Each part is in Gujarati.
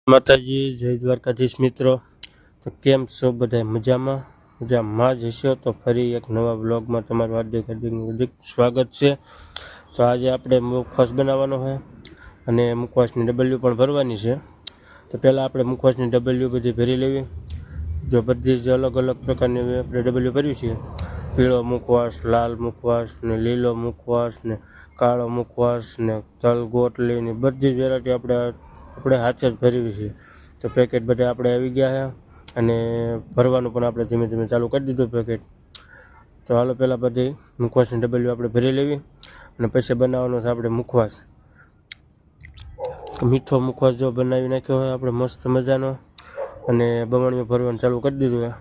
માતાજી, જય દ્વારકાધીશ મિત્રો. તો કેમ છો બધા? મજામાં જ હશો. તો ફરી એક નવા બ્લોગમાં તમારું હાર્દિક સ્વાગત છે. તો આજે આપણે મુખવાસ બનાવવાનો છે અને મુખવાસની ડબલ્યુ પણ ભરવાની છે. તો પહેલાં આપણે મુખવાસની ડબલ્યુ બધી ભરી લેવી. જો બધી જ અલગ અલગ પ્રકારની આપણે ડબલ્યુ ભર્યું છે. પીળો મુખવાસ, લાલ મુખવાસ ને લીલો મુખવાસ ને કાળો મુખવાસ ને તલ ગોટલી ને બધી જ વેરાયટી આપણે હાથે જ ભરવી છે. તો પેકેટ બધા આપણે આવી ગયા છે અને ભરવાનું પણ આપણે ધીમે ધીમે ચાલુ કરી દીધું પેકેટ. તો હાલો પહેલાં બધી મુખવાસની ડબલ્યુ આપણે ભરી લેવી અને પછી બનાવવાનો છે આપણે મુખવાસ. મીઠો મુખવાસ જો બનાવી નાખ્યો હોય આપણે મસ્ત મજાનો અને બમણીઓ ભરવાનું ચાલુ કરી દીધું છે.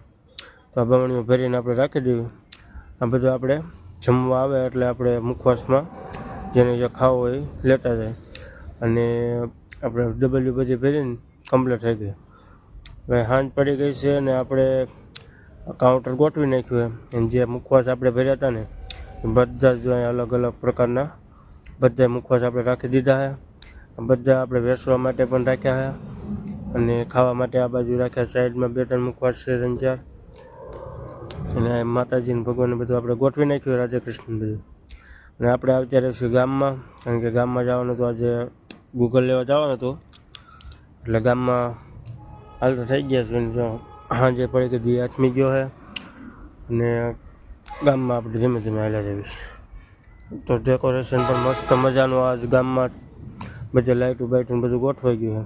તો આ બમણીઓ ભરીને આપણે રાખી દેવી. આ બધું આપણે જમવા આવે એટલે આપણે મુખવાસમાં જેને જે ખાવો હોય લેતા જાય. અને આપણે ડબલ્યુ બધી ભરીને કમ્પ્લીટ થઈ ગઈ. હવે સાંજ પડી ગઈ છે અને આપણે કાઉન્ટર ગોઠવી નાખ્યું અને જે મુખવાસ આપણે ભર્યા હતા ને એ બધા જ અહીંયા અલગ અલગ પ્રકારના બધા મુખવાસ આપણે રાખી દીધા છે. બધા આપણે વેચવા માટે પણ રાખ્યા છે અને ખાવા માટે આ બાજુ રાખ્યા. સાઈડમાં 2-3 મુખવાસ છે, 3-4. અને માતાજીને ભગવાનને બધું આપણે ગોઠવી નાખ્યું, રાધે કૃષ્ણ બધું. અને આપણે અત્યારે છીએ ગામમાં, કારણ કે ગામમાં જવાનું હતું. આજે ગૂગલ લેવા જવાનું હતું એટલે ગામમાં હાલ તો થઈ ગયા છે. જો સાંજે પડી કે દી આથમી ગયો છે અને ગામમાં આપણે ધીમે ધીમે હાલ્યા જઈશ. તો ડેકોરેશન પણ મસ્ત મજાનું આજ ગામમાં બધે લાઇટું બાઇટું બધું ગોઠવાઈ ગયું છે.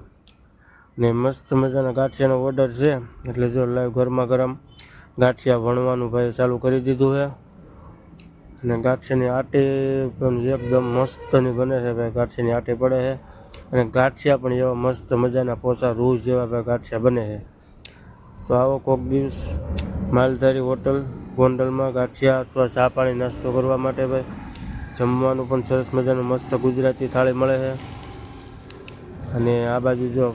ને મસ્ત મજાના ગાંઠિયાનો ઓર્ડર છે એટલે જો લાઈવ ગરમા ગરમ ગાંઠિયા વણવાનું ભાઈ ચાલુ કરી દીધું છે. અને ગાંઠિયાની આટી પણ એકદમ મસ્તની બને છે ભાઈ. ગાંઠિયાની આટી પડે છે અને ગાંઠિયા પણ એવા મસ્ત મજાના પોચા રૂ જેવા ભાઈ ગાંઠિયા બને છે. તો આવો કોક દિવસ માલધારી હોટલ ગોંડલમાં ગાંઠિયા અથવા ચા પાણી નાસ્તો કરવા માટે ભાઈ. જમવાનું પણ સરસ મજાનું મસ્ત ગુજરાતી થાળી મળે છે. અને આ બાજુ જો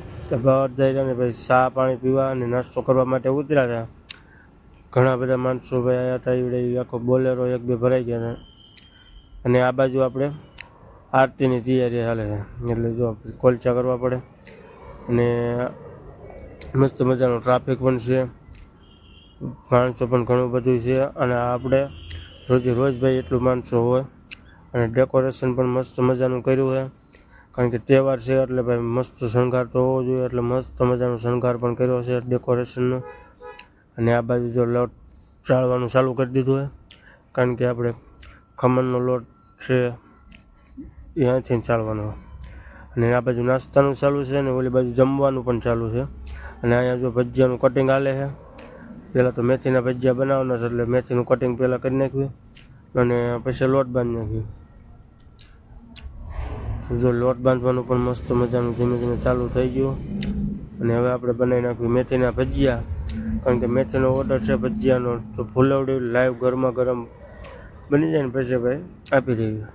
બહાર જઈ ને ભાઈ ચા પાણી પીવા અને નાસ્તો કરવા માટે ઉતર્યા હતા. ઘણા બધા માણસો ભાઈ આવ્યા હતા. એવડે આખો બોલેરો 1-2 ભરાઈ ગયા હતા. અને આ બાજુ આપણે આરતીની તૈયારી ચાલે છે એટલે જો કોલચા કરવા પડે. અને મસ્ત મજાનો ટ્રાફિક પણ છે, માણસો પણ ઘણું બધું છે. અને આપણે રોજે રોજ ભાઈ એટલું માણસો હોય. અને ડેકોરેશન પણ મસ્ત મજાનું કર્યું છે, કારણ કે તહેવાર છે એટલે ભાઈ મસ્ત શણગાર તો હોવો જોઈએ. એટલે મસ્ત મજાનો શણગાર પણ કર્યો છે ડેકોરેશનનો. અને આ બાજુ જો લોટ ચાળવાનું ચાલુ કરી દીધું છે, કારણ કે આપણે ખમણનો લોટ છે એ અહીંથી ચાળવાનો. અને આ બાજુ નાસ્તાનું ચાલુ છે ને ઓલી બાજુ જમવાનું પણ ચાલુ છે. અને અહીંયા જો ભજીયાનું કટિંગ હાલે છે. પહેલાં તો મેથીના ભજીયા બનાવવાના છે એટલે મેથીનું કટિંગ પહેલાં કરી નાખ્યું અને પછી લોટ બાંધી નાખ્યું. જો લોટ બાંધવાનું પણ મસ્ત મજાનું ધીમે ધીમે ચાલુ થઈ ગયું. અને હવે આપણે બનાવી નાખ્યું મેથીના ભજીયા, કારણ કે મેથીનો ઓર્ડર છે ભજીયાનો. તો ફૂલવડી લાઈવ ગરમા ગરમ બની જાય ને પછી ભાઈ આપી દેવી.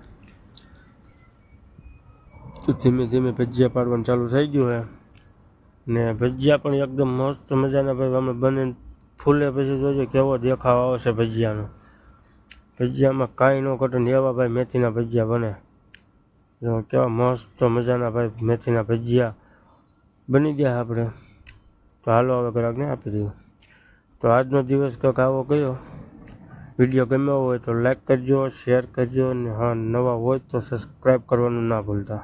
તો ધીમે ધીમે ભજીયા પાડવાનું ચાલુ થઈ ગયું છે. ને ભજીયા પણ એકદમ મસ્ત મજાના ભાઈ અમે બને ફૂલે પછી જોજો કેવો દેખાવ આવશે ભજીયાનો. ભજીયામાં કાંઈ ન ઘટે ને એવા ભાઈ મેથીના ભજીયા બને. જો કેવા મસ્ત મજાના ભાઈ મેથીના ભજીયા બની ગયા આપણે. તો હાલો હવે ગ્રાહકને આપી દઈએ. તો આજનો દિવસ કંઈક આવો ગયો. વિડીયો ગમ્યો હોય તો લાઈક કરજો, શેર કરજો અને હા નવા હોય તો સબસ્ક્રાઈબ કરવાનું ના ભૂલતા.